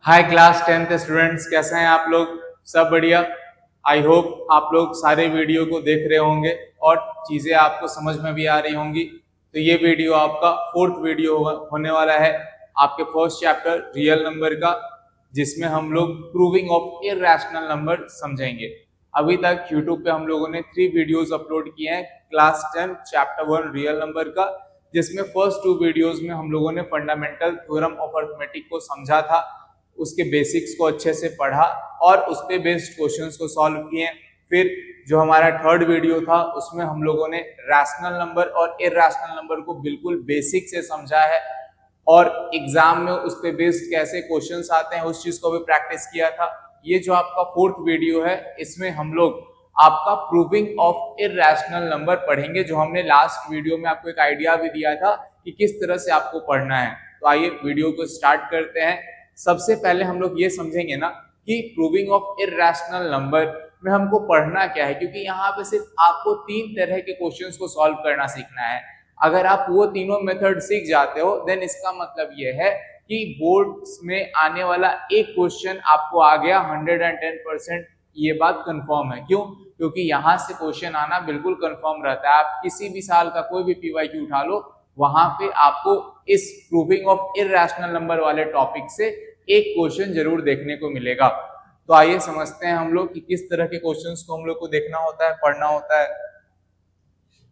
हाय class 10th students, कैसे हैं आप लोग? सब बढ़िया। आई होप आप लोग सारे वीडियो को देख रहे होंगे और चीज़ें आपको समझ में भी आ रही होंगी। तो ये वीडियो आपका फोर्थ वीडियो होने वाला है आपके फर्स्ट चैप्टर रियल नंबर का, जिसमें हम लोग प्रूविंग ऑफ इरैशनल नंबर समझेंगे। अभी तक यूट्यूब पे हम लोगों ने 3 वीडियोस अपलोड किए हैं क्लास 10 चैप्टर 1 रियल नंबर का, जिसमें फर्स्ट 2 वीडियोस में हम लोगों ने फंडामेंटल थ्योरम ऑफ अरिथमेटिक को समझा था, उसके बेसिक्स को अच्छे से पढ़ा और उस पे बेस्ड क्वेश्चंस को सॉल्व किए। फिर जो हमारा थर्ड वीडियो था उसमें हम लोगों ने रैशनल नंबर और इरैशनल नंबर को बिल्कुल बेसिक से समझा है और एग्जाम में उस पे बेस्ड कैसे क्वेश्चंस आते हैं उस चीज को भी प्रैक्टिस किया था। ये जो आपका फोर्थ वीडियो है इसमें हम लोग आपका प्रूविंग ऑफ इरैशनल नंबर पढ़ेंगे, जो हमने लास्ट वीडियो में आपको एक आइडिया भी दिया था कि किस तरह से आपको पढ़ना है। तो आइए वीडियो को स्टार्ट करते हैं। सबसे पहले हम लोग ये समझेंगे ना कि प्रूविंग ऑफ इरैशनल नंबर में हमको पढ़ना क्या है, क्योंकि यहाँ पे सिर्फ आपको 3 तरह के क्वेश्चंस को सॉल्व करना सीखना है। अगर आप वो तीनों मेथड सीख जाते हो देन इसका मतलब ये है कि बोर्ड्स में आने वाला एक क्वेश्चन आपको आ गया 110%। ये बात कंफर्म है। क्यों? क्योंकि यहाँ से क्वेश्चन आना बिल्कुल कंफर्म रहता है। आप किसी भी साल का कोई भी पीवाईक्यू उठा लो, वहां पे आपको इस प्रूविंग ऑफ इरैशनल नंबर वाले टॉपिक से एक क्वेश्चन जरूर देखने को मिलेगा। तो आइए समझते हैं हम लोग कि किस तरह के क्वेश्चंस को हम लोग को देखना होता है, पढ़ना होता है।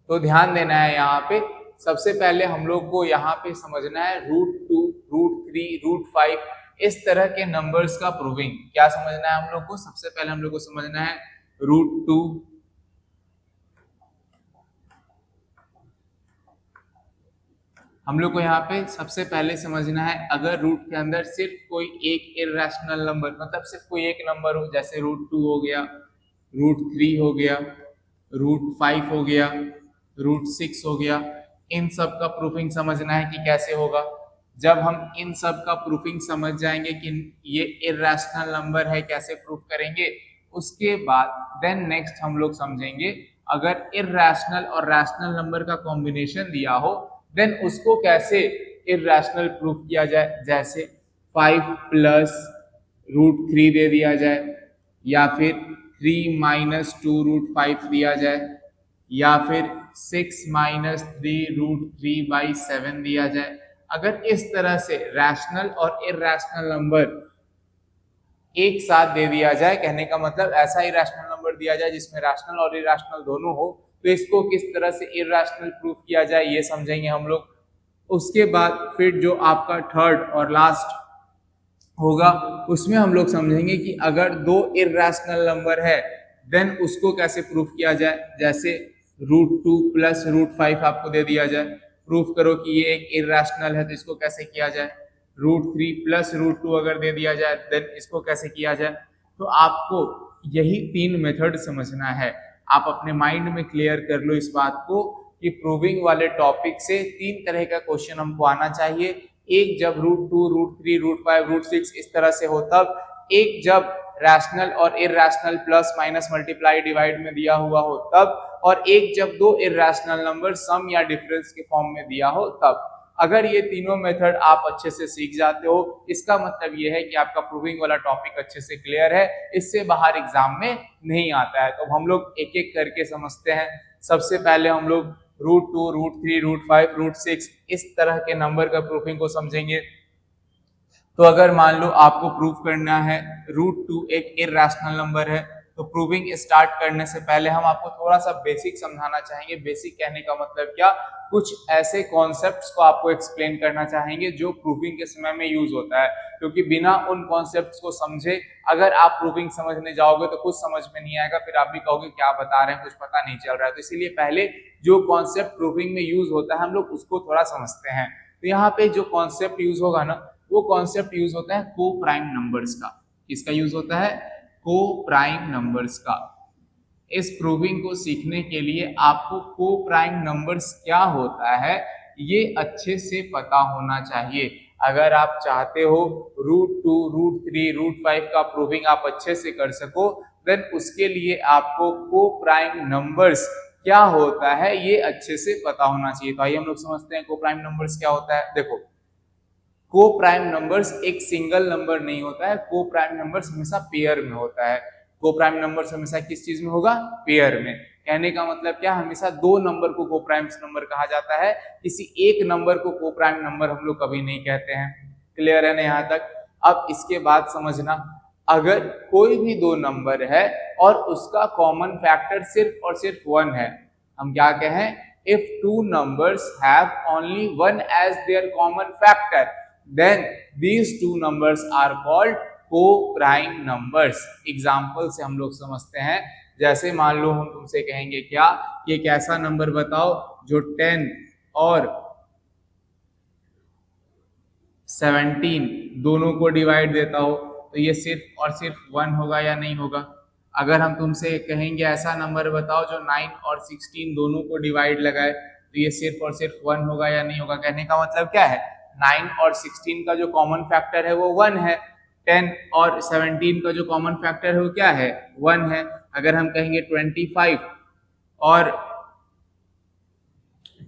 तो ध्यान देना है यहाँ पे। सबसे पहले हम लोग को यहाँ पे समझना है √2, √3, √5 इस तरह के नंबर्स का प्रूविंग। क्या समझना है हम लोग को? सबसे पहले हम लोग को समझना है √2, हम लोग को यहाँ पे सबसे पहले समझना है अगर रूट के अंदर सिर्फ कोई एक इरैशनल नंबर, मतलब सिर्फ कोई एक नंबर हो, जैसे √2 हो गया, √3 हो गया, √5 हो गया, √6 हो गया, इन सब का प्रूफिंग समझना है कि कैसे होगा। जब हम इन सब का प्रूफिंग समझ जाएंगे कि ये इरैशनल नंबर है, कैसे प्रूफ करेंगे, उसके बाद देन नेक्स्ट हम लोग समझेंगे अगर इरैशनल और रैशनल नंबर का कॉम्बिनेशन दिया हो देन उसको कैसे इरैशनल प्रूफ किया जाए। जैसे 5 प्लस √3 दे दिया जाए, या फिर 3 माइनस 2 √5 दिया जाए, या फिर 6 माइनस 3 √3/7 दिया जाए। अगर इस तरह से रैशनल और इरैशनल नंबर एक साथ दे दिया जाए, कहने का मतलब ऐसा इरैशनल नंबर दिया जाए जिसमें रैशनल और इरैशनल दोनों हो, तो इसको किस तरह से इरैशनल प्रूफ किया जाए ये समझेंगे हम लोग। उसके बाद फिर जो आपका थर्ड और लास्ट होगा उसमें हम लोग समझेंगे कि अगर 2 इरैशनल नंबर है देन उसको कैसे प्रूफ किया जाए। जैसे √2 प्लस √5 आपको दे दिया जाए, प्रूफ करो कि ये एक इरैशनल है, तो इसको कैसे किया जाए। √3 प्लस √2 अगर दे दिया जाए देन इसको कैसे किया जाए। तो आपको यही 3 मेथड समझना है। आप अपने माइंड में क्लियर कर लो इस बात को कि प्रूविंग वाले टॉपिक से 3 तरह का क्वेश्चन हमको आना चाहिए। एक जब √2, √3, √5, √6 इस तरह से हो तब, एक जब रैशनल और irrational plus minus multiply divide में दिया हुआ हो तब, और एक जब 2 इरैशनल नंबर सम या डिफरेंस के फॉर्म में दिया हो तब। अगर ये तीनों मेथड आप अच्छे से सीख जाते हो, इसका मतलब ये है कि आपका प्रूविंग वाला टॉपिक अच्छे से क्लियर है, इससे बाहर एग्जाम में नहीं आता है। तो हम लोग एक एक करके समझते हैं। सबसे पहले हम लोग √2, √3, √5, √6 इस तरह के नंबर का प्रूफिंग को समझेंगे। तो अगर मान लो आपको प्रूफ करना है √2 एक इरैशनल नंबर है, तो प्रूविंग स्टार्ट करने से पहले हम आपको थोड़ा सा बेसिक समझाना चाहेंगे। बेसिक कहने का मतलब क्या, कुछ ऐसे कॉन्सेप्ट्स को आपको एक्सप्लेन करना चाहेंगे जो प्रूविंग के समय में यूज होता है, क्योंकि बिना उन कॉन्सेप्ट्स को समझे अगर आप प्रूविंग समझने जाओगे तो कुछ समझ में नहीं आएगा, फिर आप भी कहोगे क्या बता रहे हैं, कुछ पता नहीं चल रहा है। तो इसीलिए पहले जो कॉन्सेप्ट प्रूविंग में यूज होता है हम लोग उसको थोड़ा समझते हैं। तो यहाँ पे जो कॉन्सेप्ट यूज होगा ना, वो कॉन्सेप्ट यूज होता है को प्राइम नंबर्स का। किसका यूज होता है? को प्राइम नंबर्स का। इस प्रूविंग को सीखने के लिए आपको को प्राइम नंबर्स क्या होता है ये अच्छे से पता होना चाहिए। अगर आप चाहते हो √2, √3, √5 का प्रूविंग आप अच्छे से कर सको देन उसके लिए आपको को प्राइम नंबर्स क्या होता है ये अच्छे से पता होना चाहिए। तो आइए हम लोग समझते हैं को प्राइम नंबर्स क्या होता है। देखो, को प्राइम नंबर्स एक सिंगल नंबर नहीं होता है, को प्राइम नंबर्स हमेशा पेयर में होता है। को प्राइम नंबर्स हमेशा किस चीज में होगा? पेयर में। कहने का मतलब क्या, हमेशा दो नंबर को को प्राइम नंबर कहा जाता है, किसी एक नंबर को को प्राइम नंबर हम लोग कभी नहीं कहते हैं। क्लियर है ना यहाँ तक? अब इसके बाद समझना, अगर कोई भी दो नंबर है और उसका कॉमन फैक्टर सिर्फ और सिर्फ 1 है, हम क्या कहें? If two numbers have only 1 as their common factor, then these two numbers are called co-prime numbers। Example से हम लोग समझते हैं, जैसे मान लो हम तुमसे कहेंगे क्या, कि एक ऐसा नंबर बताओ जो 10 और 17 दोनों को डिवाइड देता हो, तो ये सिर्फ और सिर्फ 1 होगा या नहीं होगा? अगर हम तुमसे कहेंगे ऐसा नंबर बताओ जो 9 और 16 दोनों को डिवाइड लगाए, तो ये सिर्फ और सिर्फ 1 होगा या नहीं होगा? कहने का मतलब क्या है, 9 और 16 का जो कॉमन फैक्टर है वो 1 है, 10 और 17 का जो कॉमन फैक्टर है वो क्या है? 1 है। अगर हम कहेंगे 25 और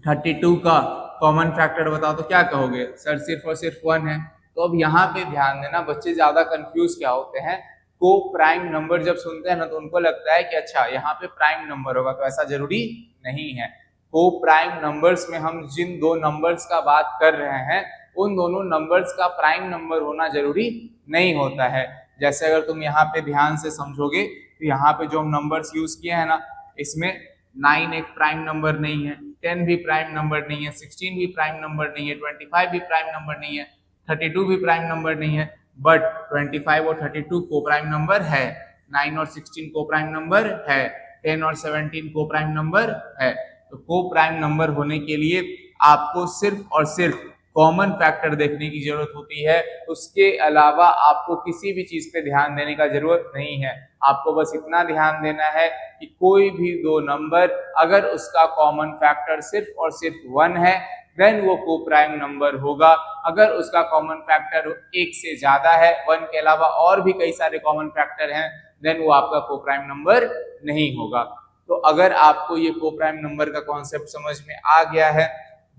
32 का कॉमन फैक्टर बताओ, तो क्या कहोगे? सर सिर्फ और सिर्फ 1 है। तो अब यहाँ पे ध्यान देना, बच्चे ज्यादा कंफ्यूज क्या होते हैं, को प्राइम नंबर जब सुनते हैं ना तो उनको लगता है कि अच्छा यहाँ पे प्राइम नंबर होगा, तो ऐसा जरूरी नहीं है। को प्राइम नंबर्स में हम जिन दो नंबर्स का बात कर रहे हैं, उन दोनों नंबर्स का प्राइम नंबर होना जरूरी नहीं होता है। जैसे अगर तुम यहाँ पे ध्यान से समझोगे तो यहाँ पे जो हम नंबर्स यूज किए हैं ना, इसमें 9 एक प्राइम नंबर नहीं है, 10 भी प्राइम नंबर नहीं है, 16 भी प्राइम नंबर नहीं है, 25 भी प्राइम नंबर नहीं है, 32 भी प्राइम नंबर नहीं है, बट 25 और 32 को प्राइम नंबर है, 9 और 16 को प्राइम नंबर है, 10 और 17 को प्राइम नंबर है। तो को प्राइम नंबर होने के लिए आपको सिर्फ और सिर्फ कॉमन फैक्टर देखने की जरूरत होती है, उसके अलावा आपको किसी भी चीज पे ध्यान देने का जरूरत नहीं है। आपको बस इतना ध्यान देना है कि कोई भी दो नंबर अगर उसका कॉमन फैक्टर सिर्फ और सिर्फ 1 है, देन वो को प्राइम नंबर होगा। अगर उसका कॉमन फैक्टर 1 से ज्यादा है, 1 के अलावा और भी कई सारे कॉमन फैक्टर हैं, देन वो आपका को प्राइम नंबर नहीं होगा। तो अगर आपको ये को प्राइम नंबर का कॉन्सेप्ट समझ में आ गया है,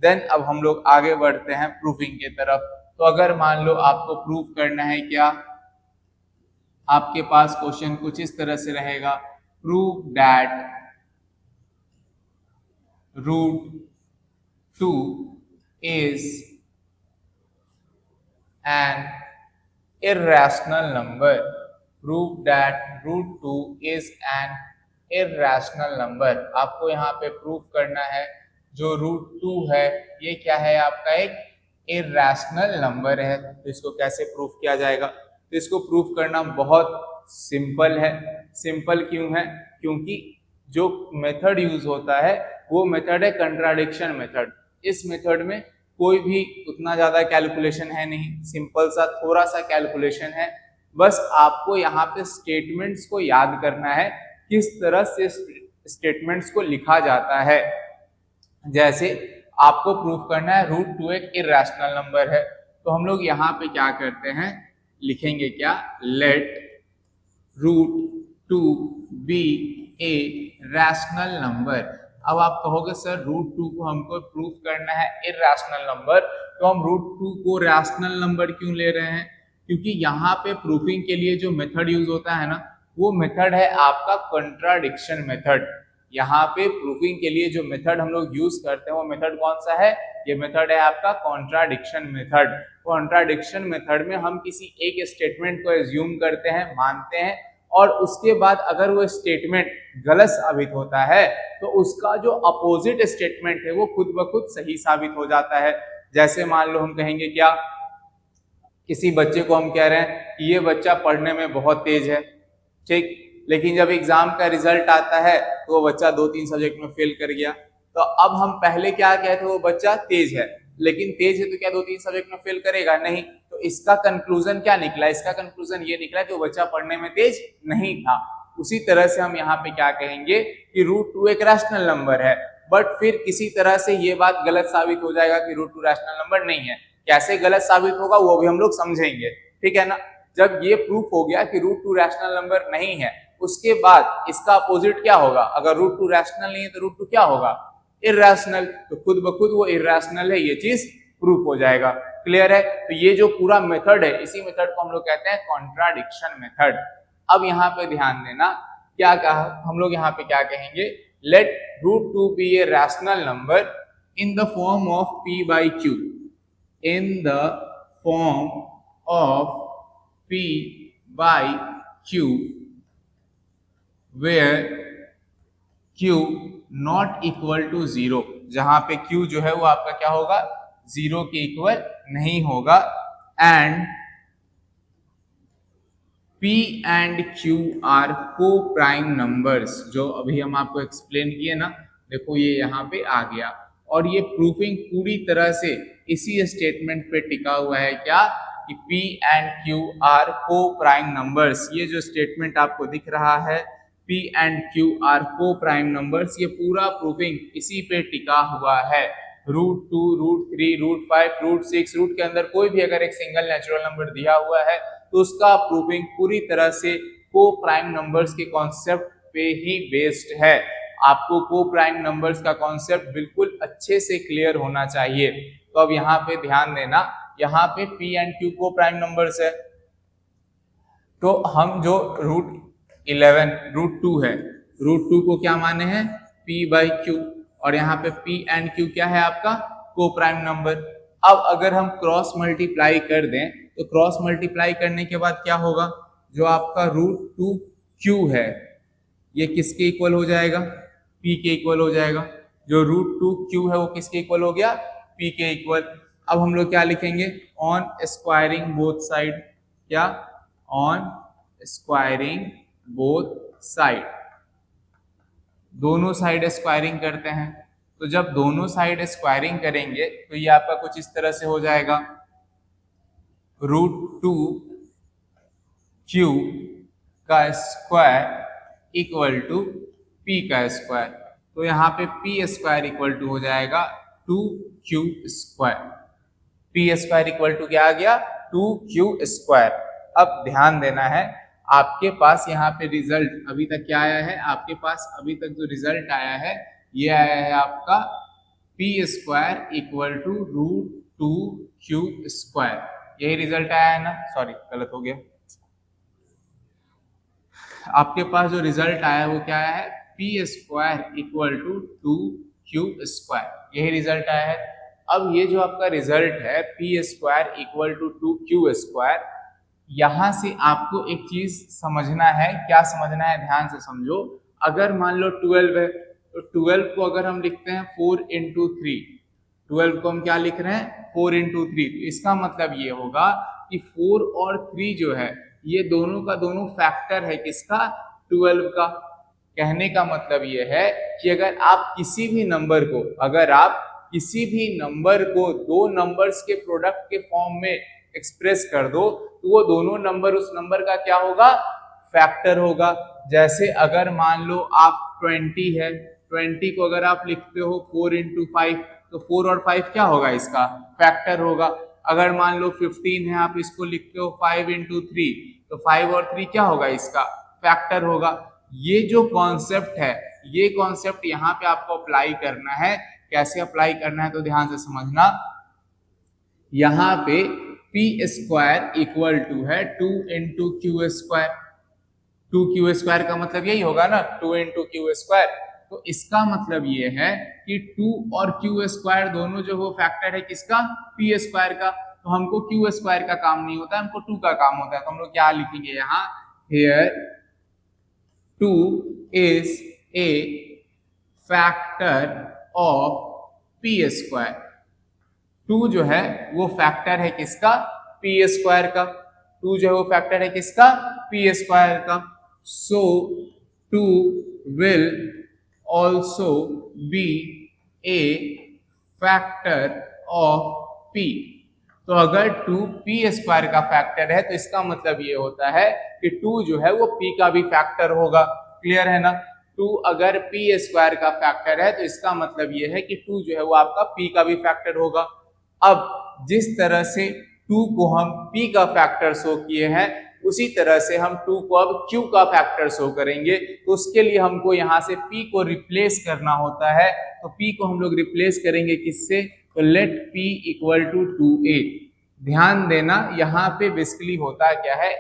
देन अब हम लोग आगे बढ़ते हैं प्रूफिंग की तरफ। तो अगर मान लो आपको प्रूफ करना है, क्या आपके पास क्वेश्चन कुछ इस तरह से रहेगा, prove that root 2 is an irrational number. Prove that root 2 is an irrational number. आपको यहाँ पे प्रूफ करना है जो रूट 2 है ये क्या है, आपका एक इर्रेशनल नंबर है। तो इसको कैसे प्रूफ किया जाएगा? तो इसको प्रूफ करना बहुत सिंपल है। सिंपल क्यों है? क्योंकि जो मेथड यूज होता है वो मेथड है कंट्राडिक्शन मेथड। इस मेथड में कोई भी उतना ज्यादा कैलकुलेशन है नहीं, सिंपल सा थोड़ा सा कैलकुलेशन है। बस आपको यहाँ पे स्टेटमेंट्स को याद करना है, किस तरह से स्टेटमेंट्स को लिखा जाता है। जैसे आपको प्रूफ करना है रूट 2 एक इर्रेशनल नंबर है, तो हम लोग यहाँ पे क्या करते हैं, लिखेंगे क्या, let root 2 be a rational number. अब आप कहोगे सर रूट 2 को हमको प्रूफ करना है इर्रेशनल नंबर, तो हम रूट 2 को रैशनल नंबर क्यों ले रहे हैं? क्योंकि यहाँ पे प्रूफिंग के लिए जो मेथड यूज होता है ना, वो मेथड है आपका कंट्राडिक्शन मेथड। यहाँ पे प्रूफिंग के लिए जो मेथड हम लोग यूज करते हैं वो मेथड कौन सा है? ये मेथड है आपका कॉन्ट्राडिक्शन मेथड। कॉन्ट्राडिक्शन मेथड में हम किसी एक स्टेटमेंट को एज्यूम करते हैं, मानते हैं, और उसके बाद अगर वो स्टेटमेंट गलत साबित होता है तो उसका जो अपोजिट स्टेटमेंट है वो खुद ब खुद सही साबित हो जाता है। जैसे मान लो हम कहेंगे क्या, किसी बच्चे को हम कह रहे हैं कि ये बच्चा पढ़ने में बहुत तेज है, ठीक, लेकिन जब एग्जाम का रिजल्ट आता है तो वो बच्चा 2-3 सब्जेक्ट में फेल कर गया। तो अब हम पहले क्या कहते, वो बच्चा तेज है, लेकिन तेज है तो क्या 2-3 सब्जेक्ट में फेल करेगा? नहीं। तो इसका कंक्लूजन क्या निकला? इसका कंक्लूजन ये निकला कि वो बच्चा पढ़ने में तेज नहीं था। उसी तरह से हम यहाँ पे क्या कहेंगे कि रूट 2 एक रैशनल नंबर है, बट फिर किसी तरह से ये बात गलत साबित हो जाएगा कि रूट 2 रैशनल नंबर नहीं है। कैसे गलत साबित होगा वो भी हम लोग समझेंगे, ठीक है ना। जब ये प्रूफ हो गया कि रूट 2 रैशनल नंबर नहीं है, उसके बाद इसका अपोजिट क्या होगा? अगर रूट 2 रैशनल नहीं है तो रूट 2 क्या होगा? इर्रेशनल। तो खुद ब खुद वो इर्रेशनल है, ये चीज प्रूफ हो जाएगा। क्लियर है? तो ये जो पूरा मेथड है, इसी मेथड को हम लोग कहते हैं कॉन्ट्राडिक्शन मेथड। अब यहाँ पे ध्यान देना, क्या कहा हम लोग, यहाँ पे क्या कहेंगे, let root 2 be a rational number in the form of p by q, in the form of p by q where q not equal to 0, जहां पे q जो है वो आपका क्या होगा, 0 के इक्वल नहीं होगा, and p and q are co-prime numbers, जो अभी हम आपको एक्सप्लेन किए ना, देखो ये यहाँ पे आ गया, और ये प्रूफिंग पूरी तरह से इसी स्टेटमेंट पे टिका हुआ है, क्या कि p and q are co-prime numbers। ये जो स्टेटमेंट आपको दिख रहा है p and q are co-prime numbers, ये पूरा प्रूफिंग इसी पे टिका हुआ है। Root 2, root 3, root 5, root 6, root के अंदर कोई भी अगर एक सिंगल नेचुरल नंबर दिया हुआ है तो उसका प्रूफिंग पूरी तरह से को प्राइम नंबर्स के कॉन्सेप्ट पे ही बेस्ड है। आपको को प्राइम नंबर्स का कॉन्सेप्ट बिल्कुल अच्छे से क्लियर होना चाहिए। तो अब यहाँ पे ध्यान देना, यहाँ पे p and q coprime numbers है, तो हम जो रूट 11 रूट 2 है, रूट 2 को क्या माने हैं, p बाई q, और यहाँ पे p एंड q क्या है आपका, को प्राइम नंबर। अब अगर हम क्रॉस मल्टीप्लाई कर दें तो क्रॉस मल्टीप्लाई करने के बाद क्या होगा, जो आपका रूट 2q है ये किसके इक्वल हो जाएगा, p के इक्वल हो जाएगा। जो रूट 2q है वो किसके इक्वल हो गया, p के इक्वल। अब हम लोग क्या लिखेंगे, ऑन स्क्वायरिंग बोथ साइड, क्या, ऑन स्क्वायरिंग बोथ साइड, दोनों साइड स्क्वायरिंग करते हैं। तो जब दोनों साइड स्क्वायरिंग करेंगे तो ये आपका कुछ इस तरह से हो जाएगा, रूट 2q का स्क्वायर इक्वल टू p का स्क्वायर। तो यहाँ पे p स्क्वायर इक्वल टू हो जाएगा 2q square, p square equal to क्या आ गया, 2q स्क्वायर। अब ध्यान देना है, आपके पास यहाँ पे रिजल्ट अभी तक क्या आया है, आपके पास अभी तक जो रिजल्ट आया है ये आया है आपका p square equal to root 2q square, यही रिजल्ट आया है ना, सॉरी गलत हो गया। आपके पास जो रिजल्ट आया है वो क्या आया है, p square equal to 2q square, यही रिजल्ट आया है। अब ये जो आपका रिजल्ट है p square equal to 2q square, यहां से आपको एक चीज समझना है, क्या समझना है, ध्यान से समझो। अगर मान लो 12 है तो 12 को अगर हम लिखते हैं 4 इंटू 3, 12 को हम क्या लिख रहे हैं, 4 इंटू 3, तो इसका मतलब ये होगा कि 4 और 3 जो है ये दोनों का दोनों फैक्टर है किसका, 12 का। कहने का मतलब ये है कि अगर आप किसी भी नंबर को, अगर आप किसी भी नंबर को दो नंबर्स के प्रोडक्ट के फॉर्म में एक्सप्रेस कर दो तो वो दोनों नंबर उस नंबर का क्या होगा, फैक्टर होगा। जैसे अगर मान लो आप 20 है, 20 को अगर आप लिखते हो 4 इंटू 5 तो 4 और 5 क्या होगा, इसका फैक्टर होगा। अगर मान लो 15 है, आप इसको लिखते हो 5 इंटू 3 तो 5 और 3 क्या होगा, इसका फैक्टर होगा। ये जो कॉन्सेप्ट है, ये कॉन्सेप्ट यहाँ पे आपको अप्लाई करना है। कैसे अप्लाई करना है तो ध्यान से समझना। यहाँ पे p स्क्वायर इक्वल टू है 2 into Q square, 2q square का मतलब यही होगा ना, 2 इंटू क्यू स्क्वायर। तो इसका मतलब ये है कि 2 और q स्क्वायर दोनों जो वो फैक्टर है किसका, p स्क्वायर का। तो हमको q स्क्वायर का काम नहीं होता है, हमको 2 का काम होता है। तो हम लोग क्या लिखेंगे यहाँ, here 2 is a factor of p square. 2 जो है वो फैक्टर है किसका, p स्क्वायर का। 2 जो है वो फैक्टर है किसका, p स्क्वायर का। सो 2 will also be A factor of p। तो अगर 2 p स्क्वायर का फैक्टर है तो इसका मतलब ये होता है कि 2 जो है वो p का भी फैक्टर होगा। क्लियर है ना, 2 अगर p स्क्वायर का फैक्टर है तो इसका मतलब ये है कि 2 जो है वो आपका p का भी फैक्टर होगा। अब जिस तरह से 2 को हम p का फैक्टर शो किए हैं उसी तरह से हम 2 को अब q का फैक्टर शो करेंगे। तो उसके लिए हमको यहाँ से p को रिप्लेस करना होता है। तो p को हम लोग रिप्लेस करेंगे किससे, तो late p equal to 2a। ध्यान देना यहाँ पे बेसिकली होता क्या है,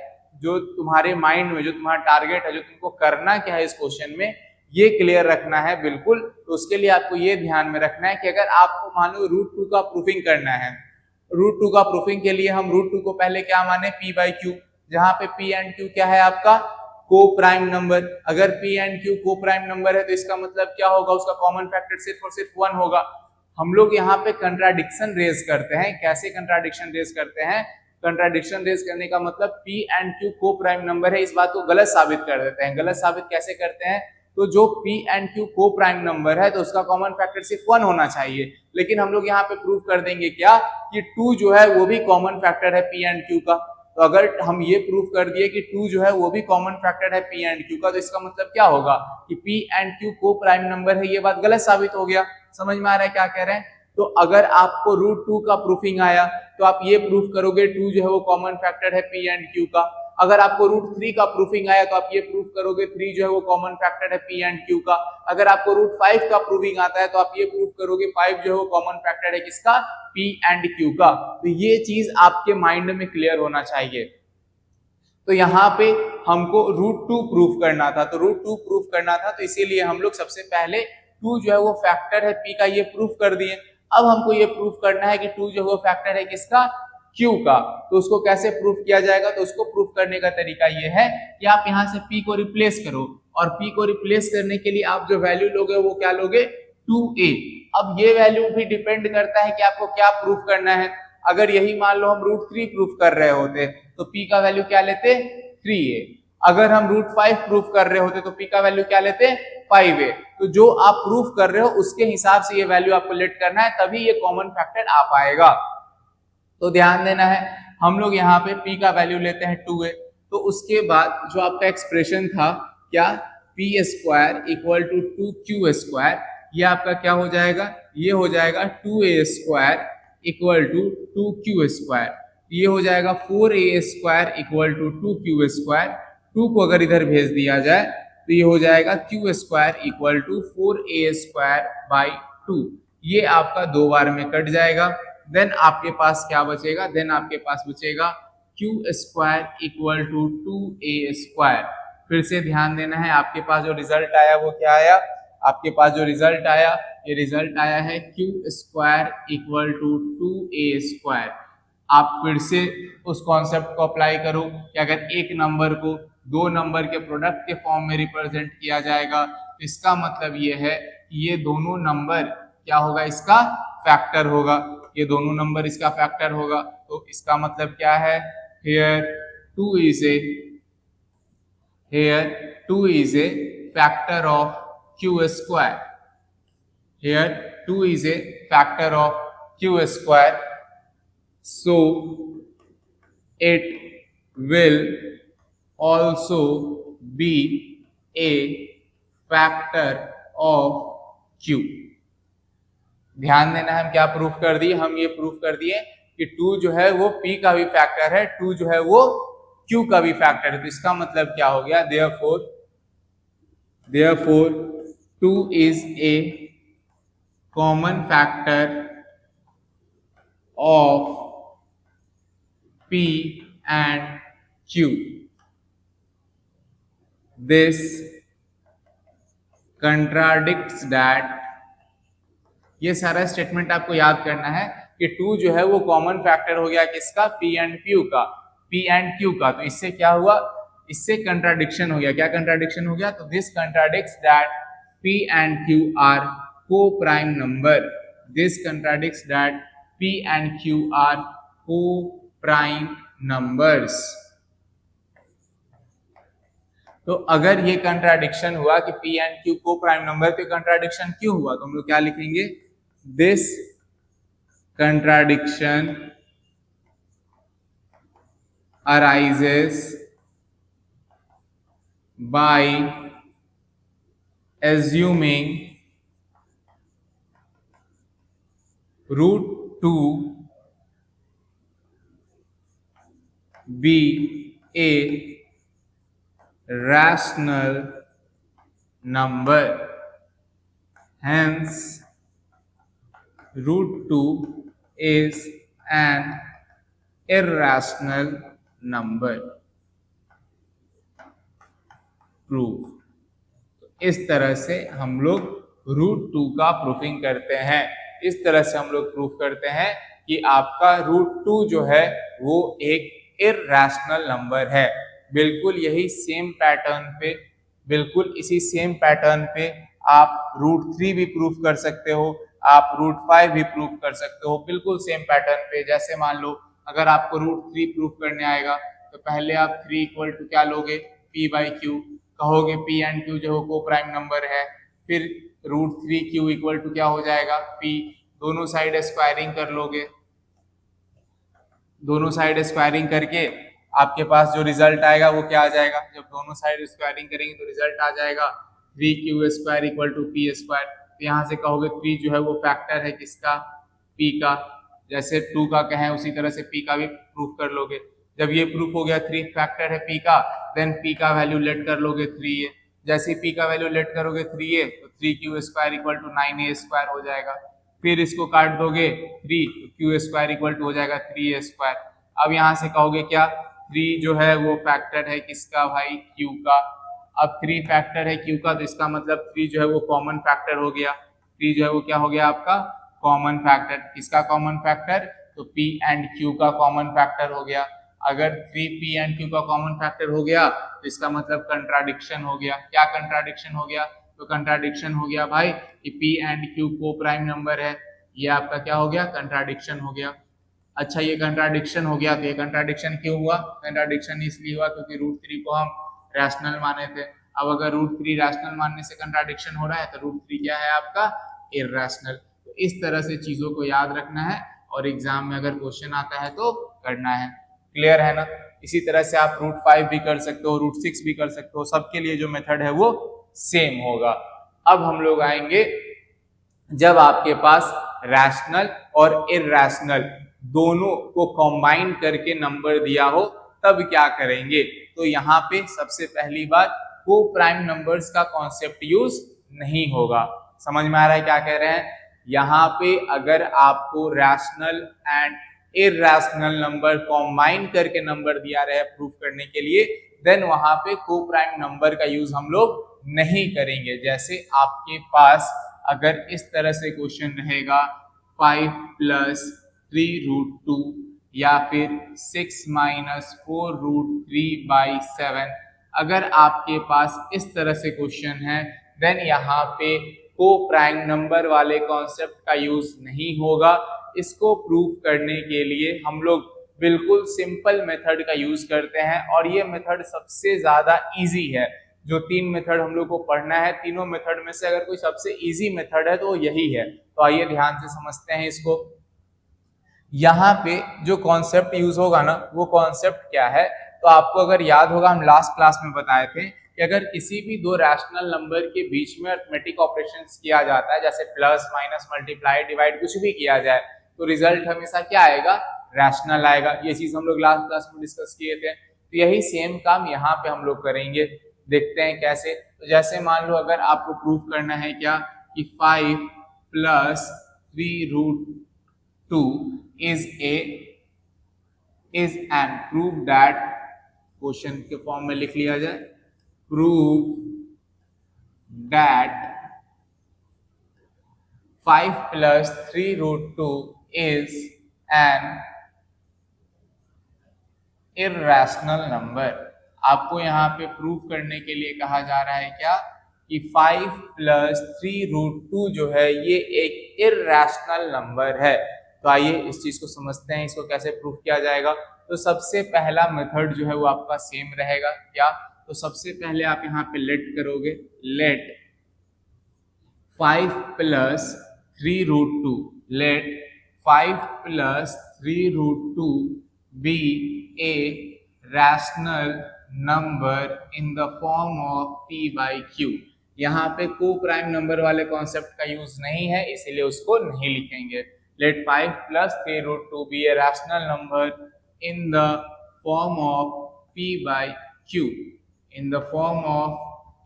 जो तुम्हारे माइंड में जो तुम्हारा टारगेट है, जो तुमको करना क्या है इस क्वेश्चन में, ये क्लियर रखना है बिल्कुल। तो उसके लिए आपको ये ध्यान में रखना है कि अगर आपको मान लो रूट 2 का प्रूफिंग करना है, रूट 2 का प्रूफिंग के लिए हम रूट 2 को पहले क्या माने, p बाई क्यू, जहां पे p एंड q क्या है आपका को प्राइम नंबर। अगर p and q coprime number है तो इसका मतलब क्या होगा, उसका कॉमन फैक्टर सिर्फ और सिर्फ 1 होगा। हम लोग यहाँ पे कंट्राडिक्शन रेज करते हैं। कैसे कंट्राडिक्शन रेज करते हैं, कंट्राडिक्शन रेज करने का मतलब p and q coprime number है, इस बात को गलत साबित कर देते हैं। गलत साबित कैसे करते हैं, तो जो p and q coprime number है तो उसका कॉमन फैक्टर सिर्फ 1 होना चाहिए, लेकिन हम लोग यहाँ पे प्रूव कर देंगे क्या कि 2 जो है वो भी कॉमन फैक्टर है p एंड q का। तो अगर हम ये प्रूव कर दिए कि 2 जो है वो भी कॉमन फैक्टर है p एंड q का, तो इसका मतलब क्या होगा कि p and q coprime number है, ये बात गलत साबित हो गया। समझ में आ रहा है क्या कह रहे हैं। तो अगर आपको रूट 2 का प्रूफिंग आया तो आप ये प्रूफ करोगे 2 जो है वो कॉमन फैक्टर है p एंड q का। अगर आपको रूट 3 का प्रूफिंग आया तो आप ये प्रूफ करोगे 3 जो है वो कॉमन फैक्टर है p एंड q का। अगर आपको रूट 5 का प्रूफिंग आता है तो आप ये प्रूफ करोगे 5 जो है वो कॉमन फैक्टर है किसका, p एंड q का। तो ये चीज आपके माइंड में क्लियर होना चाहिए। तो यहाँ पे हमको रूट 2 प्रूफ करना था, तो रूट 2 प्रूफ करना था, तो इसीलिए हम लोग सबसे पहले 2 जो है वो फैक्टर है p का, ये प्रूफ कर दिए। अब हमको ये प्रूफ करना है कि 2 जो है वो फैक्टर है किसका, q का। तो उसको कैसे प्रूफ किया जाएगा, तो उसको प्रूफ करने का तरीका ये है कि आप यहाँ से p को रिप्लेस करो, और p को रिप्लेस करने के लिए आप जो वैल्यू लोगे वो क्या लोगे, 2a। अब ये वैल्यू भी डिपेंड करता है कि आपको क्या प्रूफ करना है। अगर यही मान लो हम रूट 3 प्रूफ कर रहे होते तो p का वैल्यू क्या लेते, 3a। अगर हम रूट 5 प्रूफ कर रहे होते तो p का वैल्यू क्या लेते, 5a। तो जो आप प्रूफ कर रहे हो उसके हिसाब से ये वैल्यू आपको लेट करना है, तभी ये कॉमन फैक्टर आ पाएगा। तो ध्यान देना है, हम लोग यहाँ पे p का वैल्यू लेते हैं 2a। तो उसके बाद जो आपका एक्सप्रेशन था क्या, p square equal to 2q square, ये आपका क्या हो जाएगा, ये हो जाएगा 2a square equal to 2q square. ये हो जाएगा 4a square equal to 2q square. 2 को अगर इधर भेज दिया जाए तो ये हो जाएगा q square equal to 4a square by 2। ये आपका 2 बार में कट जाएगा। देन आपके पास क्या बचेगा, देन आपके पास बचेगा q square equal to 2a square. फिर से ध्यान देना है, आपके पास जो रिजल्ट आया वो क्या आया, आपके पास जो रिजल्ट आया, ये रिजल्ट आया है q square equal to 2a square. आप फिर से उस कॉन्सेप्ट को अप्लाई करो कि अगर एक नंबर को 2 नंबर के प्रोडक्ट के फॉर्म में रिप्रेजेंट किया जाएगा तो इसका मतलब ये है कि ये दोनों नंबर क्या होगा, इसका फैक्टर होगा। ये दोनों नंबर इसका फैक्टर होगा। तो इसका मतलब क्या है, here 2 is a factor of q square. Here 2 is a factor of q square. So it will also be a factor of q। ध्यान देना, हम क्या प्रूफ कर दिए, हम ये प्रूफ कर दिए कि 2 जो है वो p का भी फैक्टर है, 2 जो है वो q का भी फैक्टर है। तो इसका मतलब क्या हो गया, therefore 2 is a common factor of p and q। This contradicts that, ये सारा स्टेटमेंट आपको याद करना है कि 2 जो है वो कॉमन फैक्टर हो गया किसका, p एंड q का, p एंड q का। तो इससे क्या हुआ, इससे कंट्राडिक्शन हो गया। क्या कंट्राडिक्शन हो गया, तो this contradicts that p and q are coprime number. This contradicts that p and q are coprime numbers. तो अगर ये कंट्राडिक्शन हुआ कि p and q coprime number, तो कंट्राडिक्शन क्यों हुआ, तो हम लोग क्या लिखेंगे, this contradiction arises by assuming root 2 be a rational number, hence √2 is an irrational number. Proof. इस तरह से हम लोग √2 का प्रूफिंग करते हैं। इस तरह से हम लोग प्रूफ करते हैं कि आपका √2 जो है वो एक इरैशनल नंबर है। बिल्कुल यही सेम पैटर्न पे, बिल्कुल इसी सेम पैटर्न पे आप √3 भी प्रूफ कर सकते हो, आप √5 भी प्रूफ कर सकते हो, बिल्कुल सेम पैटर्न पे। जैसे मान लो अगर आपको √3 प्रूफ करने आएगा तो पहले आप 3 इक्वल टू क्या लोगे, p/q कहोगे। p एंड q जो को प्राइम नंबर है, फिर √3q इक्वल टू क्या हो जाएगा, p। दोनों साइड स्क्वायरिंग कर लोगे, दोनों साइड स्क्वायरिंग करके आपके पास जो रिजल्ट आएगा वो क्या आ जाएगा। जब दोनों साइड स्क्वायरिंग करेंगे तो रिजल्ट आ जाएगा 3q² इक्वल टू p²। तो यहाँ से कहोगे 3 जो है वो फैक्टर है किसका, p का। जैसे 2 का कहें उसी तरह से p का भी प्रूफ कर लोगे। जब ये प्रूफ हो गया 3 फैक्टर है p का, देन p का वैल्यू लेट कर लोगे 3a। जैसे p का वैल्यू लेट करोगे 3a तो 3q² इक्वल टू 9a² हो जाएगा। फिर इसको काट दोगे 3 तो q² इक्वल टू हो जाएगा 3a²। अब यहाँ से कहोगे क्या, 3 जो है वो फैक्टर है किसका भाई, q का। अब 3 फैक्टर है q का तो इसका मतलब 3 जो है वो कॉमन फैक्टर हो गया। 3 जो है वो क्या हो गया आपका, कॉमन फैक्टर। किसका कॉमन फैक्टर, तो p एंड q का कॉमन फैक्टर हो गया। अगर 3p एंड q का कॉमन फैक्टर हो गया तो इसका मतलब कंट्राडिक्शन हो गया। क्या कंट्राडिक्शन हो गया, तो कंट्राडिक्शन हो गया भाई कि p and q coprime number है। ये आपका क्या हो गया, कंट्राडिक्शन हो गया। अच्छा ये कंट्राडिक्शन हो गया तो ये कंट्राडिक्शन क्यों हुआ, कंट्राडिक्शन इसलिए हुआ क्योंकि √3 को हम रैशनल माने थे। अब अगर √3 रैशनल मानने से कंट्राडिक्शन हो रहा है तो √3 क्या है आपका, इरैशनल। तो इस तरह से चीजों को याद रखना है और एग्जाम में अगर क्वेश्चन आता है तो करना है। क्लियर है ना। इसी तरह से आप √5 भी कर सकते हो, √6 भी कर सकते हो, सबके लिए जो मेथड है वो सेम होगा। अब हम लोग आएंगे जब आपके पास रैशनल और इरैशनल दोनों को कंबाइन करके नंबर दिया हो तब क्या करेंगे। तो यहाँ पे सबसे पहली बात, को प्राइम नंबर्स का कॉन्सेप्ट यूज नहीं होगा। समझ में आ रहा है क्या कह रहे हैं। यहाँ पे अगर आपको rational and irrational number combine करके नंबर दिया रहे प्रूफ करने के लिए, देन वहां पे को प्राइम नंबर का यूज हम लोग नहीं करेंगे। जैसे आपके पास अगर इस तरह से क्वेश्चन रहेगा 5 + 3√2 या फिर 6 - 4√3/7, अगर आपके पास इस तरह से क्वेश्चन है देन यहाँ पे को प्राइम नंबर वाले कॉन्सेप्ट का यूज नहीं होगा। इसको प्रूफ करने के लिए हम लोग बिल्कुल सिंपल मेथड का यूज करते हैं और ये मेथड सबसे ज्यादा इजी है। जो 3 मेथड हम लोग को पढ़ना है, तीनों मेथड में से अगर कोई सबसे इजी मेथड है तो यही है। तो आइए ध्यान से समझते हैं इसको। यहाँ पे जो कॉन्सेप्ट यूज होगा ना, वो कॉन्सेप्ट क्या है, तो आपको अगर याद होगा हम लास्ट क्लास में बताए थे कि अगर किसी भी दो रैशनल नंबर के बीच में अरिथमेटिक ऑपरेशंस किया जाता है, जैसे प्लस, माइनस, मल्टीप्लाई, डिवाइड कुछ भी किया जाए, तो रिजल्ट हमेशा क्या आएगा, रैशनल आएगा। ये चीज हम लोग लास्ट क्लास में डिस्कस किए थे। तो यही सेम काम यहाँ पे हम लोग करेंगे। देखते हैं कैसे। तो जैसे मान लो अगर आपको प्रूफ करना है क्या कि 5 + 3√2 is and prove that, question के फॉर्म में लिख लिया जाए, prove that 5 + 3√2 is an irrational number। आपको यहाँ पे प्रूफ करने के लिए कहा जा रहा है क्या कि 5 + 3√2 जो है ये एक इरैशनल नंबर है। तो आइए इस चीज को समझते हैं, इसको कैसे प्रूफ किया जाएगा। तो सबसे पहला मेथड जो है वो आपका सेम रहेगा। क्या, तो सबसे पहले आप यहाँ पे लेट करोगे, late 5 + 3√2, late 5 + 3√2 be a rational number in the form of p/q। यहाँ पे को प्राइम नंबर वाले कॉन्सेप्ट का यूज नहीं है, इसीलिए उसको नहीं लिखेंगे। Let 5 + 3√2 be a rational number in the form of p/q, in the form of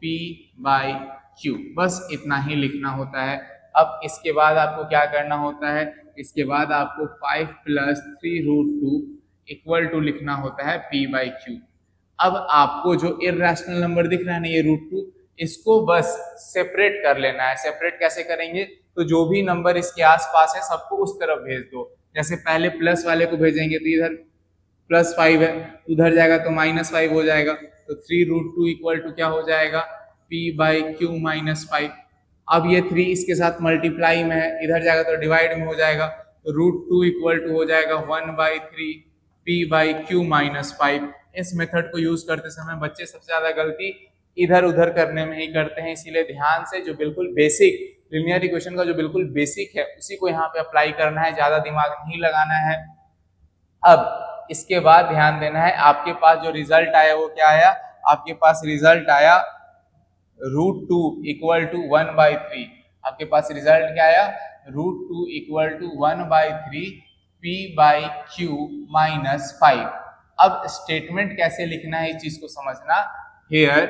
p/q। बस इतना ही लिखना होता है। अब इसके बाद आपको क्या करना होता है, इसके बाद आपको 5 + 3√2 इक्वल टू लिखना होता है p/q। अब आपको जो इर्रेशनल नंबर दिख रहा है ना ये √2, इसको बस सेपरेट कर लेना है। सेपरेट कैसे करेंगे, तो जो भी नंबर इसके आसपास है सबको उस तरफ भेज दो। जैसे पहले प्लस वाले को भेजेंगे तो इधर +5 है, उधर जाएगा तो -5 हो जाएगा, तो 3√2 इक्वल टू क्या हो जाएगा, p/q -5। अब ये 3 इसके साथ मल्टीप्लाई में है, इधर जाएगा तो डिवाइड में हो जाएगा, तो √2 इक्वल टू हो जाएगा 1/3 p/q -5। इस मेथड को यूज करते समय बच्चे सबसे ज्यादा गलती इधर उधर करने में ही करते हैं, इसीलिए ध्यान से जो बिल्कुल बेसिक लिनियर इक्वेशन का जो बिल्कुल बेसिक है उसी को यहाँ पे अप्लाई करना है, ज्यादा दिमाग नहीं लगाना है। अब इसके बाद ध्यान देना है, आपके पास जो रिजल्ट आया वो क्या आया, आपके पास रिजल्ट आया √2 इक्वल टू 1/3। आपके पास रिजल्ट क्या आया, √2 इक्वल टू 1/3 p/q -5। अब स्टेटमेंट कैसे लिखना है इस चीज को समझना। here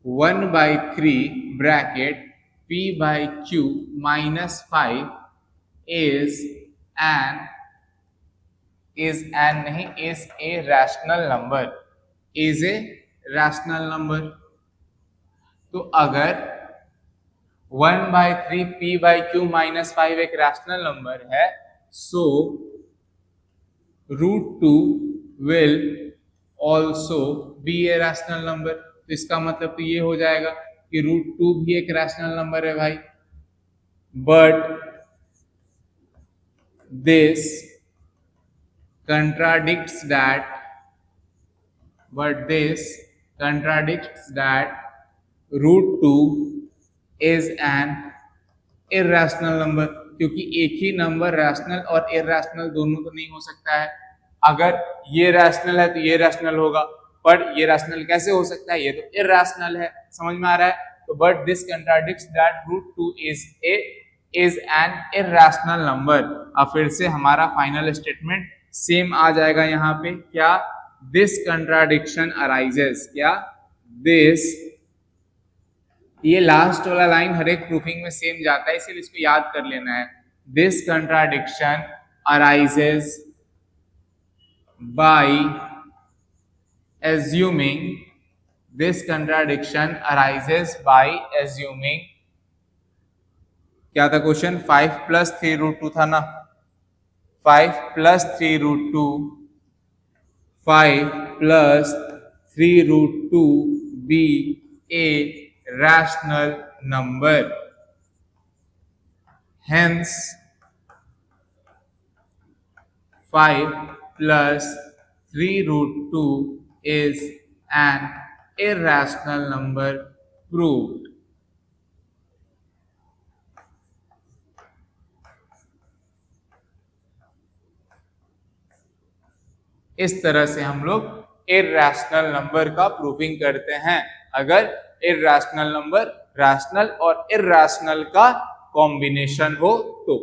1/3 bracket p/q -5 is a rational number, is a rational number। तो अगर 1/3 p/q -5 एक रैशनल नंबर है, सो √2 will also be a rational number। तो इसका मतलब तो ये हो जाएगा कि √2 भी एक रैशनल नंबर है भाई, but this contradicts that √2 is an irrational number, क्योंकि एक ही नंबर रैशनल और इरैशनल दोनों तो नहीं हो सकता है। अगर ये रैशनल है तो ये रैशनल होगा, पर ये रैशनल कैसे हो सकता है, ये तो इरैशनल है। समझ में आ रहा है, तो but this contradicts that √2 is an irrational number। अब फिर से हमारा फाइनल स्टेटमेंट सेम आ जाएगा यहाँ पे, क्या, दिस कंट्राडिक्शन अराइजेस, क्या, दिस, ये लास्ट वाला लाइन हर एक प्रूफिंग में सेम जाता है, इसीलिए इसको याद कर लेना है। This contradiction arises by assuming, this contradiction arises by assuming, क्या था क्वेश्चन, 5 + 3√2 था ना, 5 + 3√2, 5 + 3√2 be a rational number, hence 5 + 3√2 is an irrational number, proved। इस तरह से हम लोग इरैशनल नंबर का प्रूविंग करते हैं, अगर इरैशनल नंबर रैशनल और इरैशनल का कॉम्बिनेशन हो तो।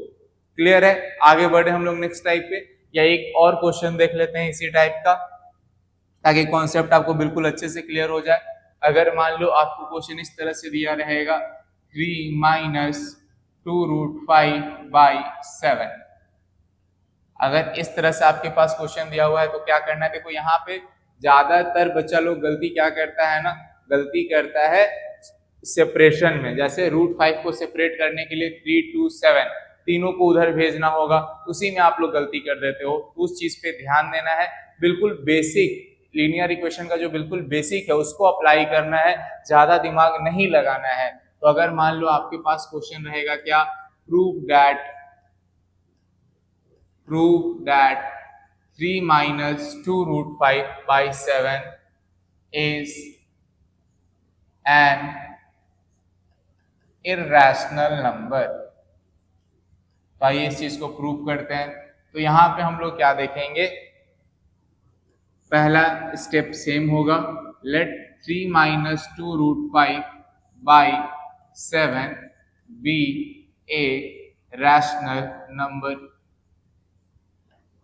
क्लियर है, आगे बढ़े हम लोग नेक्स्ट टाइप पे, या एक और क्वेश्चन देख लेते हैं इसी टाइप का, ताकि कॉन्सेप्ट आपको बिल्कुल अच्छे से क्लियर हो जाए। अगर मान लो आपको क्वेश्चन इस तरह से दिया रहेगा 3 - 2√5/7। अगर इस तरह से आपके पास क्वेश्चन दिया हुआ है तो क्या करना है, देखो यहाँ पे ज्यादातर बच्चा लोग गलती क्या करता है ना, गलती करता है सेपरेशन में। जैसे √5 को सेपरेट करने के लिए 3, 2, 7 तीनों को उधर भेजना होगा, उसी में आप लोग गलती कर देते हो। उस चीज पे ध्यान देना है, बिल्कुल बेसिक लीनियर इक्वेशन का जो बिल्कुल बेसिक है उसको अप्लाई करना है, ज्यादा दिमाग नहीं लगाना है। तो अगर मान लो आपके पास क्वेश्चन रहेगा क्या, prove that 3 - 2√5/7 is an irrational number। तो आइए इस चीज को प्रूव करते हैं। तो यहाँ पे हम लोग क्या देखेंगे, पहला स्टेप सेम होगा, late 3 - 2√5/7 be a rational number।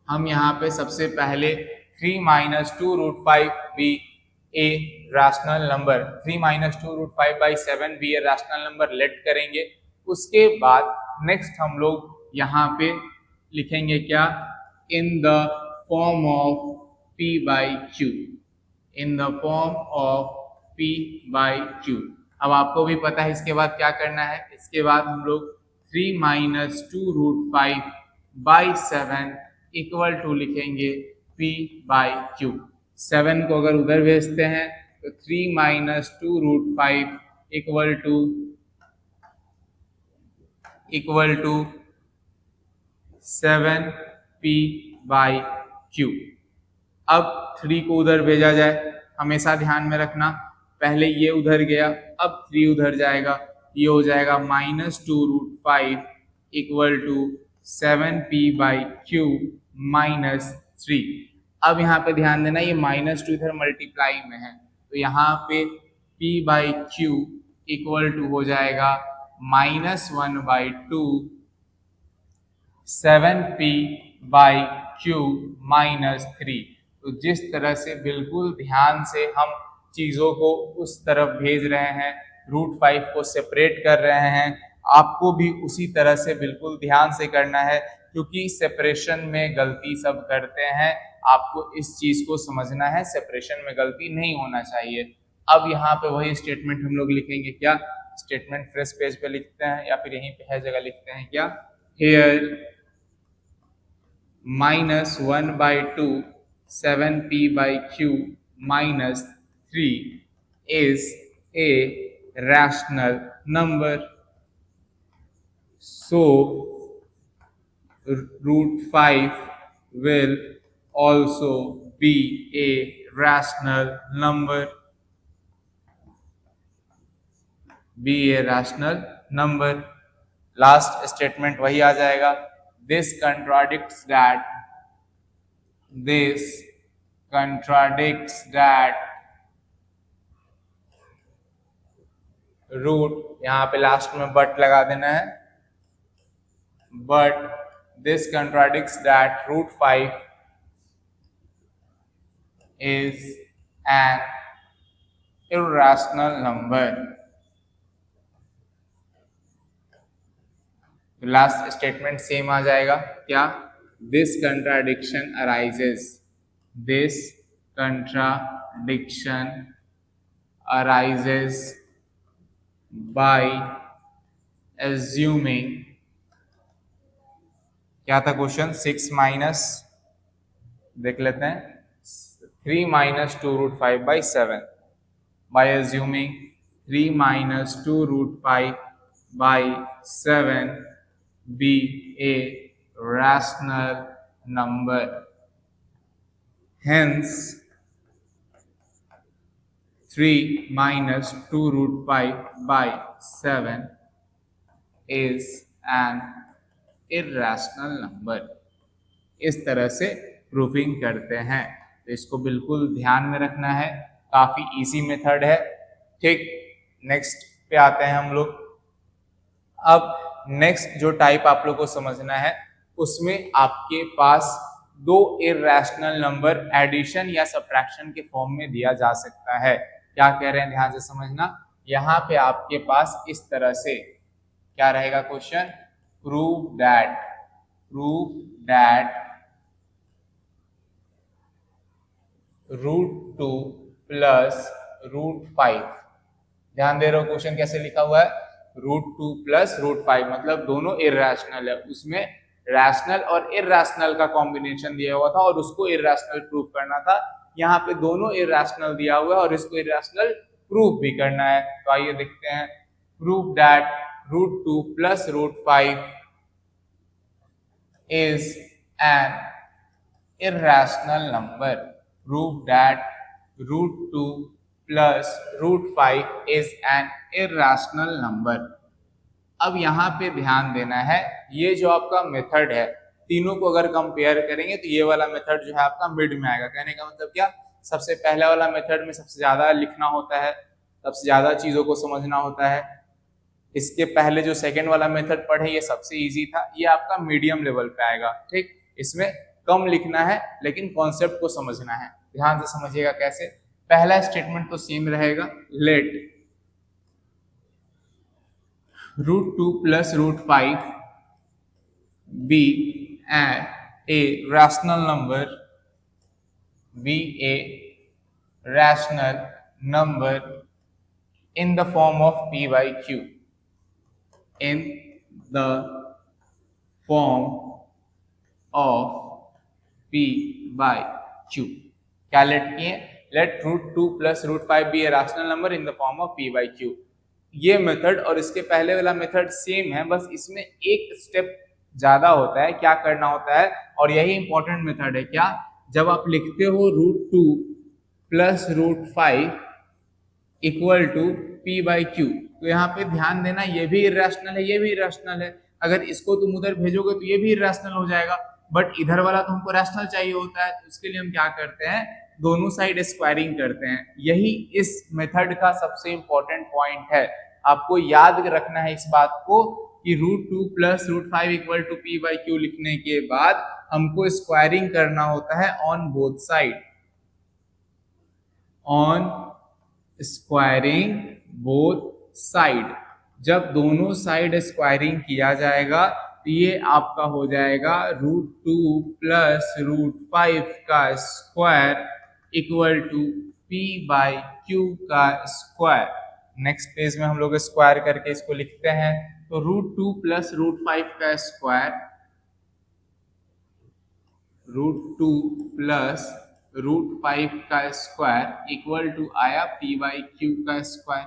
हम यहाँ पे सबसे पहले 3 - 2√5 भी a rational number, 3 minus 2 root 5 by 7 भी ए रैशनल नंबर लेट करेंगे। उसके बाद नेक्स्ट हम लोग यहाँ पे लिखेंगे क्या, in the form of p by Q, in the form of p by q. अब आपको भी पता है इसके बाद क्या करना है, इसके बाद हम लोग 3 minus 2 root 5 by 7 equal to लिखेंगे p बाई क्यू। 7 को अगर उधर भेजते हैं तो 3 minus 2 root 5 equal to 7p by q. अब 3 को उधर भेजा जाए, हमेशा ध्यान में रखना, पहले ये उधर गया, अब 3 उधर जाएगा, ये हो जाएगा minus 2 root 5 equal to 7p by q minus 3। अब यहाँ पे ध्यान देना, ये माइनस 2 इधर मल्टीप्लाई में है, तो यहाँ पे p by q equal to हो जाएगा -1 by 2 7p by q minus 3। तो जिस तरह से बिल्कुल ध्यान से हम चीज़ों को उस तरफ भेज रहे हैं, रूट 5 को सेपरेट कर रहे हैं, आपको भी उसी तरह से बिल्कुल ध्यान से करना है, क्योंकि सेपरेशन में गलती सब करते हैं। आपको इस चीज़ को समझना है, सेपरेशन में गलती नहीं होना चाहिए। अब यहाँ पे वही स्टेटमेंट हम लोग लिखेंगे, क्या स्टेटमेंट फ्रेश पेज पे लिखते हैं या फिर यहीं पे हर जगह लिखते हैं, क्या here -1 by 2 7p by q minus 3 is a rational number, so root 5 will also be a rational number, last statement वही आ जाएगा, this contradicts that रूट, यहाँ पे लास्ट में बट लगा देना है, but this contradicts that root 5 is an irrational number। Last statement same आ जाएगा, क्या this contradiction arises by assuming, क्या था क्वेश्चन, 6 माइनस, देख लेते हैं, 3 minus 2 root 5 by 7, by assuming 3 minus 2 root 5 by 7 be a rational number, hence 3 minus 2 root 5 by 7 is an irrational number। इस तरह से प्रूफिंग करते हैं, तो इसको बिल्कुल ध्यान में रखना है, काफी इजी मेथड है। ठीक, नेक्स्ट पे आते हैं हम लोग। अब नेक्स्ट जो टाइप आप लोग को समझना है, उसमें आपके पास दो इरैशनल नंबर एडिशन या सब्ट्रैक्शन के फॉर्म में दिया जा सकता है। क्या कह रहे हैं, ध्यान से समझना। यहाँ पे आपके पास इस तरह से क्या रहेगा क्वेश्चन, प्रूव दैट √2 प्लस √5। ध्यान दे रहे हो क्वेश्चन कैसे लिखा हुआ है, √2 प्लस √5, मतलब दोनों इरैशनल है, उसमें रैशनल और इरैशनल का कॉम्बिनेशन दिया हुआ था और उसको इरैशनल प्रूफ करना था। यहाँ पे दोनों इरैशनल दिया हुआ है और इसको इरैशनल प्रूफ भी करना है। तो आइए देखते हैं, prove that √2 plus √5 is an irrational number. Prove that √2 plus √5 is an irrational number. अब यहाँ पे ध्यान देना है, ये जो आपका मेथड है, तीनों को अगर कंपेयर करेंगे तो ये वाला मेथड जो है आपका मिड में आएगा। कहने का मतलब क्या, सबसे पहले वाला मेथड में सबसे ज्यादा लिखना होता है, सबसे ज्यादा चीजों को समझना होता है। इसके पहले जो सेकेंड वाला मेथड पढ़े ये सबसे इजी था, ये आपका मीडियम लेवल पे आएगा। ठीक, इसमें कम लिखना है लेकिन कॉन्सेप्ट को समझना है। ध्यान से समझिएगा कैसे। पहला स्टेटमेंट तो सेम रहेगा, late √2 + √5 be a rational number, be a rational number in the form of p by q, in the form of p by q. क्या लेट किए? Late √2 + √5 be a rational number in the form of p by q. ये method और इसके पहले वाला method same है, बस इसमें एक स्टेप ज्यादा होता है। क्या करना होता है, और यही इंपॉर्टेंट मेथड है, क्या, जब आप लिखते हो √2 + √5 equal to p by q, तो यहाँ पे ध्यान देना ये भी इरेशनल है, ये भी इरेशनल है। अगर इसको तुम उधर भेजोगे तो ये भी इरेशनल हो जाएगा, बट इधर वाला तो हमको रैशनल चाहिए होता है। तो इसके लिए हम क्या करते हैं, दोनों साइड स्क्वायरिंग करते हैं। यही इस मेथड का सबसे इंपॉर्टेंट पॉइंट है। आपको याद रखना है इस बात को कि √2 + √5 equal to p by q लिखने के बाद हमको स्क्वायरिंग करना होता है on both side, on squaring both side. जब दोनों साइड स्क्वायरिंग किया जाएगा तो ये आपका हो जाएगा √2 + √5 का square equal to p by q का स्क्वायर। नेक्स्ट पेज में हम लोग स्क्वायर करके इसको लिखते हैं, तो √2 + √5 का स्क्वायर, √2 + √5 का स्क्वायर इक्वल टू आया p बाई क्यू का स्क्वायर।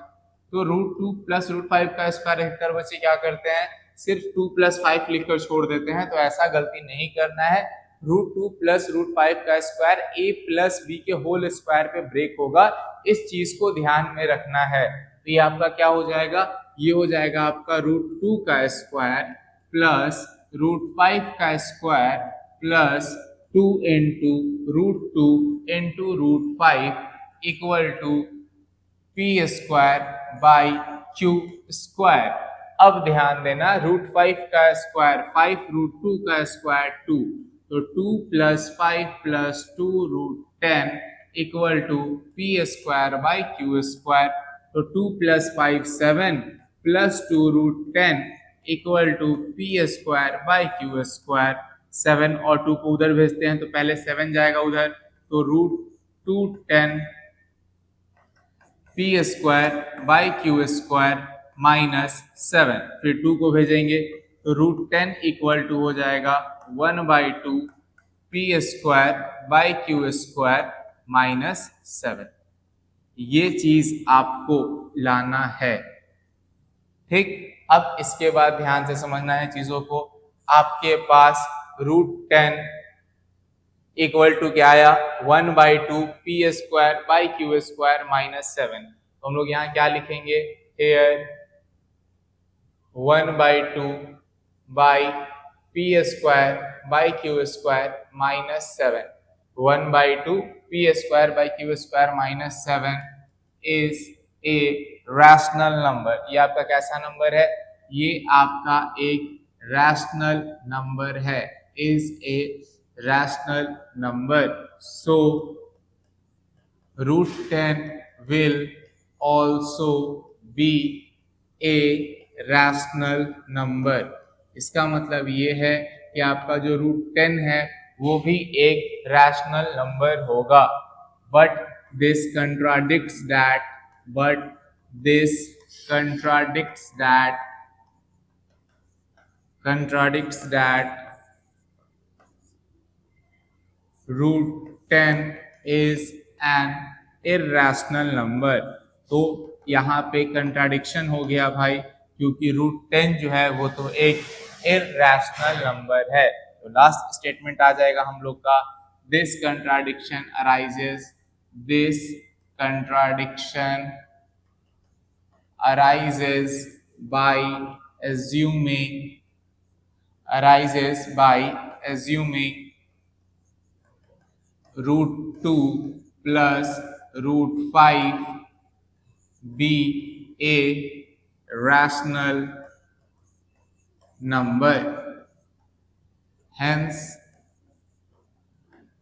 तो √2 + √5 का स्क्वायर लिखकर बच्चे क्या करते हैं, सिर्फ 2 + 5 लिखकर छोड़ देते हैं। तो ऐसा गलती नहीं करना है। √2 + √5 का स्क्वायर a + b के होल स्क्वायर पे ब्रेक होगा, इस चीज को ध्यान में रखना है। तो ये आपका क्या हो जाएगा, ये हो जाएगा आपका √2 का स्क्वायर प्लस √5 का square plus 2 × √2 × √5 equal to p² by q square. अब ध्यान देना, √5 का स्क्वायर 5, √2 का स्क्वायर 2, तो 2 + 5 + 2 √10 equal to p² by q square. तो 2 + 5 7 + 2 √10 equal to p² by q square. 7 और 2 को उधर भेजते हैं तो पहले 7 जाएगा उधर, तो √210 p² बाई q स्क्वायर -7, फिर 2 को भेजेंगे तो √10 इक्वल टू हो जाएगा 1/2 p² बाई q स्क्वायर -7। ये चीज आपको लाना है, ठीक। अब इसके बाद ध्यान से समझना है चीजों को। आपके पास √10 इक्वल टू क्या आया, 1/2 p² बाई q स्क्वायर -7। तो हम लोग यहाँ क्या लिखेंगे, here 1/2 by p² by q square -7। 1/2 p² by q square -7 is a rational number. ये आपका कैसा नंबर है, ये आपका एक रैशनल नंबर है, is a rational number. So √10 will also be a rational number। इसका मतलब ये है कि आपका जो √10 है वो भी एक रैशनल नंबर होगा। But this contradicts that, but this contradicts that √10 is an irrational number। तो यहाँ पे कंट्राडिक्शन हो गया भाई, क्योंकि √10 जो है वो तो एक इररेशनल नंबर है। तो लास्ट स्टेटमेंट आ जाएगा हम लोग का, this contradiction arises by assuming √2 + √5 be a rational number। Hence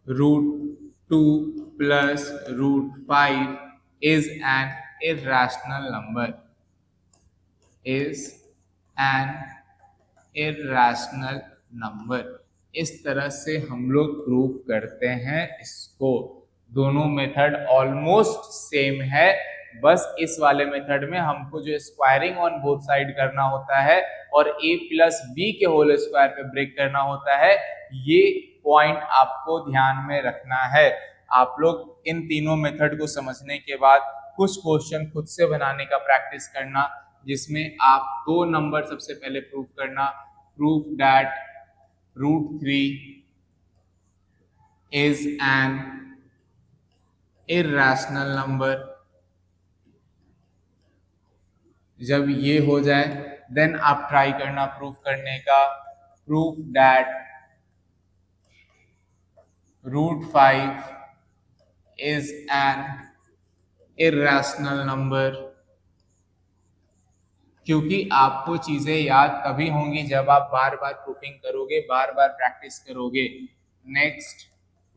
√2 plus root 5 is an irrational number, is an irrational number। इस तरह से हम लोग प्रूव करते हैं इसको। दोनों मेथड ऑलमोस्ट सेम है, बस इस वाले मेथड में हमको जो स्क्वायरिंग ऑन बोथ साइड करना होता है और a प्लस बी के होल स्क्वायर पे ब्रेक करना होता है, ये पॉइंट आपको ध्यान में रखना है। आप लोग इन तीनों मेथड को समझने के बाद कुछ क्वेश्चन खुद से बनाने का प्रैक्टिस करना, जिसमें आप दो नंबर सबसे पहले प्रूव करना। Proof that √3 is an irrational number। जब ये हो जाए देन आप ट्राई करना प्रूफ करने का। Proof that √5 is an irrational number। क्योंकि आपको चीजें याद तभी होंगी जब आप बार बार प्रूफिंग करोगे, बार बार प्रैक्टिस करोगे। नेक्स्ट,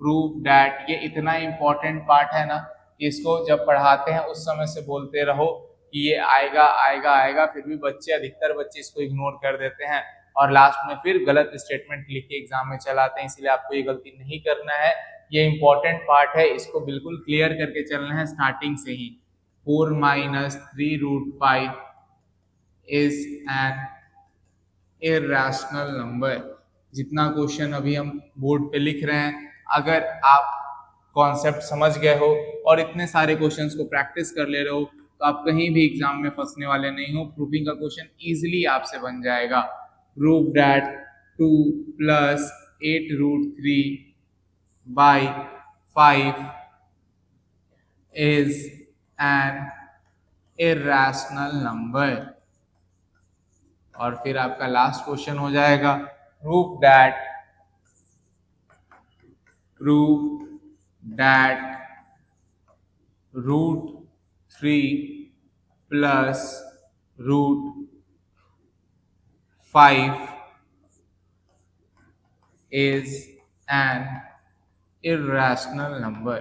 प्रूफ दैट, ये इतना इंपॉर्टेंट पार्ट है ना, इसको जब पढ़ाते हैं उस समय से बोलते रहो कि ये आएगा आएगा आएगा, फिर भी अधिकतर बच्चे इसको इग्नोर कर देते हैं और लास्ट में फिर गलत स्टेटमेंट लिख के एग्जाम में चलाते हैं। इसलिए आपको ये गलती नहीं करना है, ये इंपॉर्टेंट पार्ट है, इसको बिल्कुल क्लियर करके चलना है स्टार्टिंग से ही। 4 - 3√5 is an irrational number। जितना क्वेश्चन अभी हम बोर्ड पे लिख रहे हैं, अगर आप कॉन्सेप्ट समझ गए हो और इतने सारे क्वेश्चंस को प्रैक्टिस कर ले रहे हो तो आप कहीं भी एग्जाम में फंसने वाले नहीं हो। प्रूफिंग का क्वेश्चन इजीली आपसे बन जाएगा। Prove that 2 + 8√3 by 5 is an irrational number। और फिर आपका लास्ट क्वेश्चन हो जाएगा proof that √3 + √5 is an irrational number।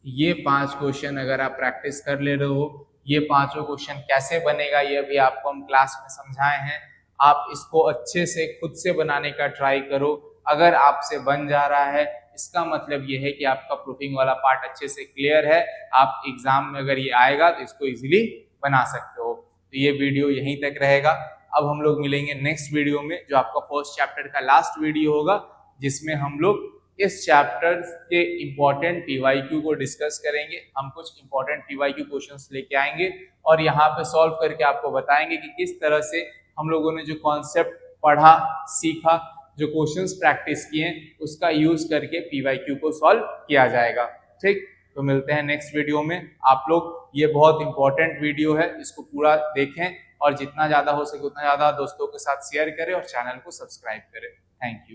ये 5 क्वेश्चन अगर आप प्रैक्टिस कर ले रहे हो, ये पांचों क्वेश्चन कैसे बनेगा ये अभी आपको हम क्लास में समझाए हैं। आप इसको अच्छे से खुद से बनाने का ट्राई करो। अगर आपसे बन जा रहा है इसका मतलब ये है कि आपका प्रूफिंग वाला पार्ट अच्छे से क्लियर है। आप एग्जाम में अगर ये आएगा तो इसको इजीली बना सकते हो। तो ये वीडियो यहीं तक रहेगा। अब हम लोग मिलेंगे नेक्स्ट वीडियो में, जो आपका फर्स्ट चैप्टर का लास्ट वीडियो होगा, जिसमें हम लोग इस चैप्टर के इम्पोर्टेंट PYQ को डिस्कस करेंगे। हम कुछ इम्पोर्टेंट PYQ क्वेश्चंस लेके आएंगे और यहाँ पे सॉल्व करके आपको बताएंगे कि किस तरह से हम लोगों ने जो कॉन्सेप्ट पढ़ा, सीखा, जो क्वेश्चंस प्रैक्टिस किए, उसका यूज करके PYQ को सॉल्व किया जाएगा। ठीक, तो मिलते हैं नेक्स्ट वीडियो में। आप लोग, ये बहुत इंपॉर्टेंट वीडियो है, इसको पूरा देखें और जितना ज़्यादा हो सके उतना ज़्यादा दोस्तों के साथ शेयर करें और चैनल को सब्सक्राइब करें। Thank you.